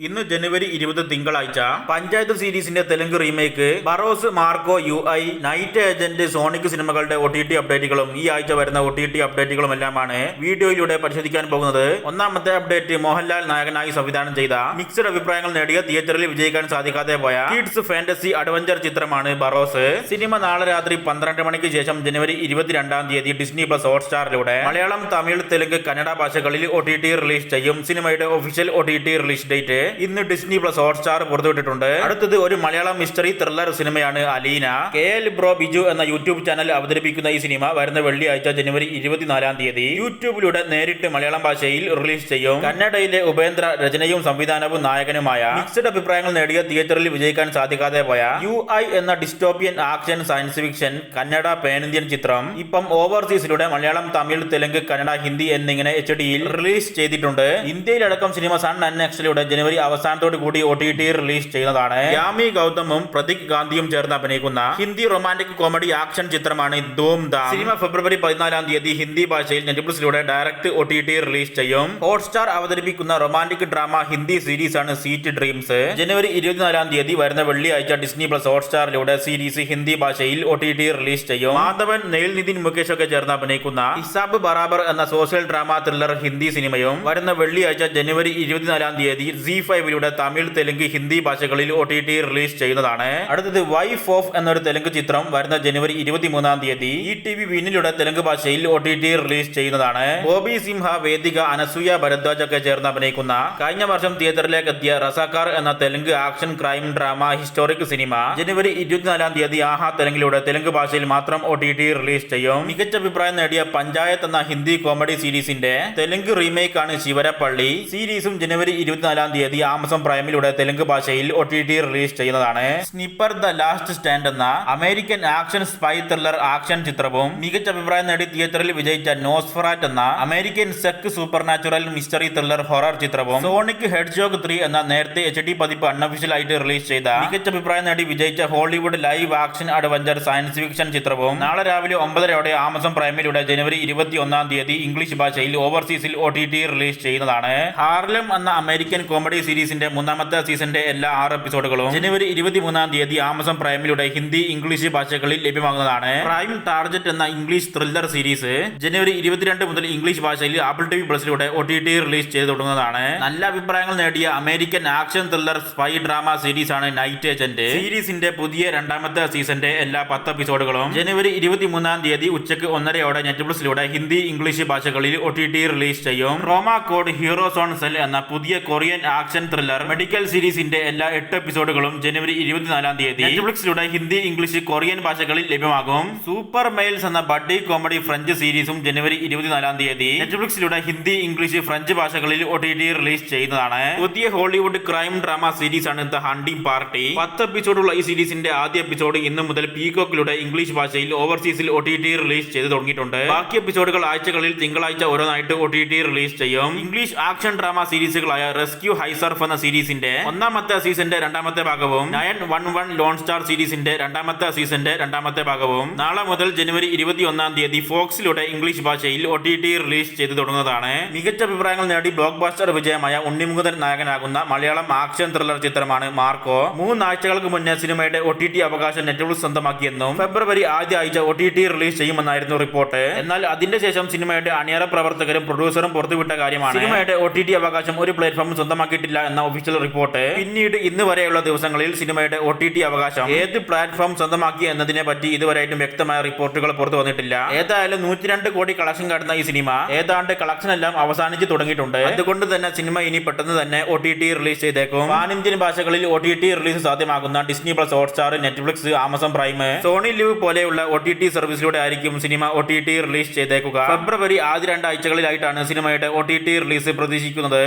ഇന്ന് ജനുവരി 20 തിങ്കളാഴ്ച പഞ്ചായത്ത് സീരീസിന്റെ Telugu remake Barroz Marco UI night agent sonic സിനിമകളുടെ OTT അപ്ഡേറ്റുകളും ഈ ആഴ്ച വരുന്ന OTT അപ്ഡേറ്റുകളും എല്ലാമാണ് വീഡിയോയിലൂടെ പരിശോധിക്കാൻ പോകുന്നത്. ഒന്നാമത്തെ അപ്ഡേറ്റ് മോഹൻലാൽ നായകനായി സംവിധാനം ചെയ്ത മിക്സഡ് അഭിപ്രായങ്ങൾ നേടിയ തിയേറ്ററിൽ വിജയിക്കാൻ സാധിക്കാതെ പോയ കിഡ്സ് ഫാന്റസി അഡ്വഞ്ചർ ചിത്രമാണ് ബറോസ്. സിനിമ നാളെ രാത്രി 12 മണിക്ക് ശേഷം ജനുവരി 22-ാം തീയതി ഡിസ്നി പ്ലസ് ഹോട്ട്സ്റ്റാറിലൂടെ മലയാളം, തമിഴ്, തെലുങ്ക്, കന്നഡ ഭാഷകളിൽ OTT റിലീസ് ചെയ്യും. സിനിമയുടെ ഒഫീഷ്യൽ OTT റിലീസ് ഡേറ്റ് ഇന്ന് ഡിസ്നി പ്ലസ് ഹോട്ട്സ്റ്റാർ പുറത്തുവിട്ടിട്ടുണ്ട്. അടുത്തത് ഒരു മലയാളം മിസ്റ്ററി ത്രില്ലർ സിനിമയാണ് അലീന. KL ബ്രോ ബിജു എന്ന യൂട്യൂബ് ചാനൽ അവതരിപ്പിക്കുന്ന ഈ സിനിമ വരുന്ന വെള്ളിയാഴ്ച ജനുവരി 24-ാം തീയതി യൂട്യൂബിലൂടെ നേരിട്ട് മലയാളം ഭാഷയിൽ റിലീസ് ചെയ്യും. കന്നഡയിലെ ഉപേന്ദ്ര രചനയും സംവിധാനവും നായകനുമായ മിക്സഡ് അഭിപ്രായങ്ങൾ നേടിയ തിയേറ്ററിൽ വിജയിക്കാൻ സാധിക്കാതെ പോയ UI എന്ന dystopian action science fiction Kannada pan Indian ചിത്രം ഇപ്പം ഓവർസീസിലൂടെ മലയാളം, തമിഴ്, തെലുങ്ക്, കന്നഡ, ഹിന്ദി എന്നിങ്ങനെ HDയിൽ റിലീസ് ചെയ്തിട്ടുണ്ട്. ഇന്ത്യയിലടക്കം സിനിമ സൺ NXറ്റിലൂടെ ജനുവരി അവസാനത്തോടു കൂടി OTT റിലീസ് ചെയ്യുന്നതാണ്. യാമി ഗൗതമും പ്രതീക് ഗാന്ധിയും ചേർന്ന് അഭിനയിക്കുന്ന ഹിന്ദി റൊമാന്റിക് കോമഡി ആക്ഷൻ ചിത്രമാണ് ധൂം ധാം. സിനിമ ഫെബ്രുവരി 14-ാം തീയതി ഹിന്ദി ഭാഷയിൽ നെറ്റ്ഫ്ലിക്സിലൂടെ ഡയറക്റ്റ് OTT റിലീസ് ചെയ്യും. ഹോട്ട്സ്റ്റാർ അവതരിപ്പിക്കുന്ന റൊമാന്റിക് ഡ്രാമ ഹിന്ദി സീരീസ് ആണ് സ്വീറ്റ് ഡ്രീംസ്. ജനുവരി 24-ാം തീയതി വരുന്ന വെള്ളിയാഴ്ച ഡിസ്നി പ്ലസ് ഹോട്ട്സ്റ്റാറിലൂടെ സീരീസ് ഹിന്ദി ഭാഷയിൽ OTT റിലീസ് ചെയ്യും. മാധവൻ, നെയിൽ, നിതിൻ, മുകേഷ് ഒക്കെ ചേർന്ന് അഭിനയിക്കുന്ന ഹിസാബ് ബറാബർ എന്ന സോഷ്യൽ ഡ്രാമ ത്രില്ലർ ഹിന്ദി സിനിമയും വരുന്ന വെള്ളിയാഴ്ച ജനുവരി 24-ാം തീയതി ZEE5 തമിഴ്, തെലുങ്ക്, ഹിന്ദി ഭാഷകളിൽ OTT റിലീസ് ചെയ്യുന്നതാണ്. അടുത്തത് വൈഫ് ഓഫ് എന്നൊരു തെലുങ്ക് ചിത്രം വരുന്ന ജനുവരി 23-ാം തീയതി ETV വിനിലൂടെ തെലുങ്ക് ഭാഷയിൽ OTT റിലീസ് ചെയ്യുന്നതാണ്. ബോബി സിംഹ, വേദിക, അനസൂയ ഭരദ്വാജ് ഒക്കെ ചേർന്ന് അഭിനയിക്കുന്ന കഴിഞ്ഞ വർഷം തിയേറ്ററിലേക്ക് എത്തിയ റസാക്കാർ എന്ന Telugu action crime drama historic cinema ജനുവരി 24-ാം തീയതി ആഹാ തെലുങ്കിലൂടെ തെലുങ്ക് ഭാഷയിൽ മാത്രം OTT റിലീസ് ചെയ്യും. മികച്ച അഭിപ്രായം നേടിയ പഞ്ചായത്ത് എന്ന ഹിന്ദി കോമഡി സീരീസിന്റെ തെലുങ്ക് റീമേക്ക് ആണ് ശിവരപ്പള്ളി. സീരീസും ജനുവരി 24-ാം തീയതി ആമസോൺ പ്രൈമിലൂടെ തെലുങ്ക് ഭാഷയിൽ OTT റിലീസ് ചെയ്യുന്നതാണ്. സ്നിപ്പർ ദ ലാസ്റ്റ് സ്റ്റാൻഡ് എന്ന American action spy thriller action ചിത്രവും മികച്ച അഭിപ്രായം നേടി തിയേറ്ററിൽ വിജയിച്ച നോസ്ഫെറാറ്റ് എന്ന അമേരിക്കൻ സെക്ക് supernatural mystery thriller horror ചിത്രവും സോണിക് ഹെഡ്ജോഗ് 3 എന്ന നേരത്തെ HD പതിപ്പ് അൺഒഫീഷ്യൽ ആയിട്ട് റിലീസ് ചെയ്ത മികച്ച അഭിപ്രായം നേടി വിജയിച്ച Hollywood live action adventure science fiction ചിത്രവും നാളെ രാവിലെ 9:30 ആമസോൺ പ്രൈമിലൂടെ ജനുവരി 21-ാം തീയതി ഇംഗ്ലീഷ് ഭാഷയിൽ ഓവർസീസിൽ OTT റിലീസ് ചെയ്യുന്നതാണ്. ഹാർലം എന്ന അമേരിക്കൻ കോമഡി സീരീസിന്റെ മൂന്നാമത്തെ സീസണിന്റെ എല്ലാ 6 എപ്പിസോഡുകളും ജനുവരി 23-ാം തീയതി ആമസോൺ പ്രൈമിലൂടെ ഹിന്ദി, ഇംഗ്ലീഷ് ഭാഷകളിൽ ലഭ്യമാകുന്നതാണ്. പ്രൈം ടാർജറ്റ് എന്ന ഇംഗ്ലീഷ് ത്രില്ലർ സീരീസ് ജനുവരി 22 മുതൽ ഇംഗ്ലീഷ് ഭാഷയിൽ ആപ്പിൾ TV പ്ലസിലൂടെ OTT റിലീസ് ചെയ്ത് തുടങ്ങുന്നതാണ്. നല്ല അഭിപ്രായങ്ങൾ നേടിയ American action thriller spy drama series ആണ് നൈറ്റ് ഏജന്റ്. സീരീസിന്റെ പുതിയ രണ്ടാമത്തെ സീസണിന്റെ എല്ലാ 10 എപ്പിസോഡുകളും ജനുവരി 23-ാം തീയതി ഉച്ചയ്ക്ക് 1:30 നെറ്റ്ഫ്ലിക്സിലൂടെ ഹിന്ദി, ഇംഗ്ലീഷ് ഭാഷകളിൽ OTT റിലീസ് ചെയ്യും. റോമ കോഡ് ഹീറോസ് ഓൺ സെൽ എന്ന പുതിയ കൊറിയൻ ആക്ഷൻ ത്രില്ലർ മെഡിക്കൽ സീരീസിന്റെ എല്ലാ 8 എപ്പിസോഡുകളും ജനുവരി 24-ാം തീയതി നെറ്റ്ഫ്ലിക്സിലൂടെ ഹിന്ദി, ഇംഗ്ലീഷ്, കൊറിയൻ ഭാഷകളിൽ ലഭ്യമാകും. സൂപ്പർ മെയിൽസ് എന്ന ബഡ്ഡി കോമഡി ഫ്രഞ്ച് സീരീസും ജനുവരി 24-ാം തീയതി നെറ്റ്ഫ്ലിക്സിലൂടെ ഹിന്ദി, ഇംഗ്ലീഷ്, ഫ്രഞ്ച് ഭാഷകളിൽ OTT റിലീസ് ചെയ്യുന്നതാണ്. പുതിയ ഹോളിവുഡ് ക്രൈം ഡ്രാമ സീരീസ് ആണ് ദ ഹണ്ടിംഗ് പാർട്ടി. 10 എപ്പിസോഡുള്ള ഈ സീരീസിന്റെ ആദ്യ എപ്പിസോഡ് ഇന്ന് മുതൽ പീകോക്കിലൂടെ ഇംഗ്ലീഷ് ഭാഷയിൽ ഓവർസീസിൽ OTT റിലീസ് ചെയ്ത് തുടങ്ങിയിട്ടുണ്ട്. ബാക്കി എപ്പിസോഡുകൾ ആഴ്ചകളിൽ തിങ്കളാഴ്ച ഓരോന്നായിട്ട് OTT റിലീസ് ചെയ്യും. ഇംഗ്ലീഷ് ആക്ഷൻ ഡ്രാമ സീരീസുകളായ റെസ്ക്യൂ ഹൈസർഫ് എന്ന സീരീസിന്റെ ഒന്നാമത്തെ സീസന്റെ രണ്ടാമത്തെ ഭാഗവും 911 ലോൺ സ്റ്റാർ സീരീസിന്റെ രണ്ടാമത്തെ സീസന്റെ രണ്ടാമത്തെ ഭാഗവും നാളെ മുതൽ ജനുവരി 21-ാം തീയതി ഫോക്സിലൂടെ ഇംഗ്ലീഷ് ഭാഷയിൽ OTT റിലീസ് ചെയ്ത് തുടങ്ങുന്നതാണ്. മികച്ച അഭിപ്രായങ്ങൾ നേടി ബ്ലോക്ക് ബസ്റ്റർ വിജയമായ ഉണ്ണിമുകുന്ദൻ നായകനാകുന്ന മലയാളം ആക്ഷൻ ത്രില്ലർ ചിത്രമാണ് മാർക്കോ. 3 ആഴ്ചകൾക്ക് മുന്നേ സിനിമയുടെ OTT അവകാശം നെറ്റ്ഫ്ലിക്സ് സ്വന്തമാക്കിയെന്നും ഫെബ്രുവരി ആദ്യ ആഴ്ച OTT റിലീസ് ചെയ്യുമെന്നായിരുന്നു റിപ്പോർട്ട്. എന്നാൽ അതിന്റെ ശേഷം സിനിമയുടെ അണിയറ പ്രവർത്തകരും പ്രൊഡ്യൂസറും പുറത്തുവിട്ട കാര്യമാണ് സിനിമയുടെ OTT അവകാശം ഒരു പ്ലാറ്റ്ഫോമും സ്വന്തമാക്കിയിട്ടില്ല എന്ന ഒഫീഷ്യൽ റിപ്പോർട്ട്. പിന്നീട് ഇന്ന് വരെയുള്ള ദിവസങ്ങളിൽ സിനിമയുടെ OTT അവകാശം ഏത് പ്ലാറ്റ്ഫോം സ്വന്തമാക്കി എന്നതിനെ പറ്റി ഇതുവരെയായിട്ടും വ്യക്തമായ റിപ്പോർട്ടുകൾ പുറത്തു വന്നിട്ടില്ല. ഏതായാലും 102 കോടി കളക്ഷൻ കാട്ടുന്ന ഈ സിനിമ ഏതാണ്ട് കളക്ഷൻ എല്ലാം അവസാനിച്ച് തുടങ്ങിയിട്ടുണ്ട്. അതുകൊണ്ട് തന്നെ സിനിമ ഇനി പെട്ടെന്ന് തന്നെ OTT റിലീസ് ചെയ്തേക്കും. പാൻ ഇന്ത്യൻ ഭാഷകളിൽ OTT റിലീസ് സാധ്യമാകുന്ന Disney plus Hotstar, Netflix, Amazon prime, Sony Liv പോലെയുള്ള OTT സർവീസിലൂടെ ആയിരിക്കും സിനിമ OTT റിലീസ് ചെയ്തേക്കുക. ഫെബ്രുവരി ആദ്യ 2 ആഴ്ചകളിലായിട്ടാണ് സിനിമയുടെ OTT റിലീസ് പ്രതീക്ഷിക്കുന്നത്.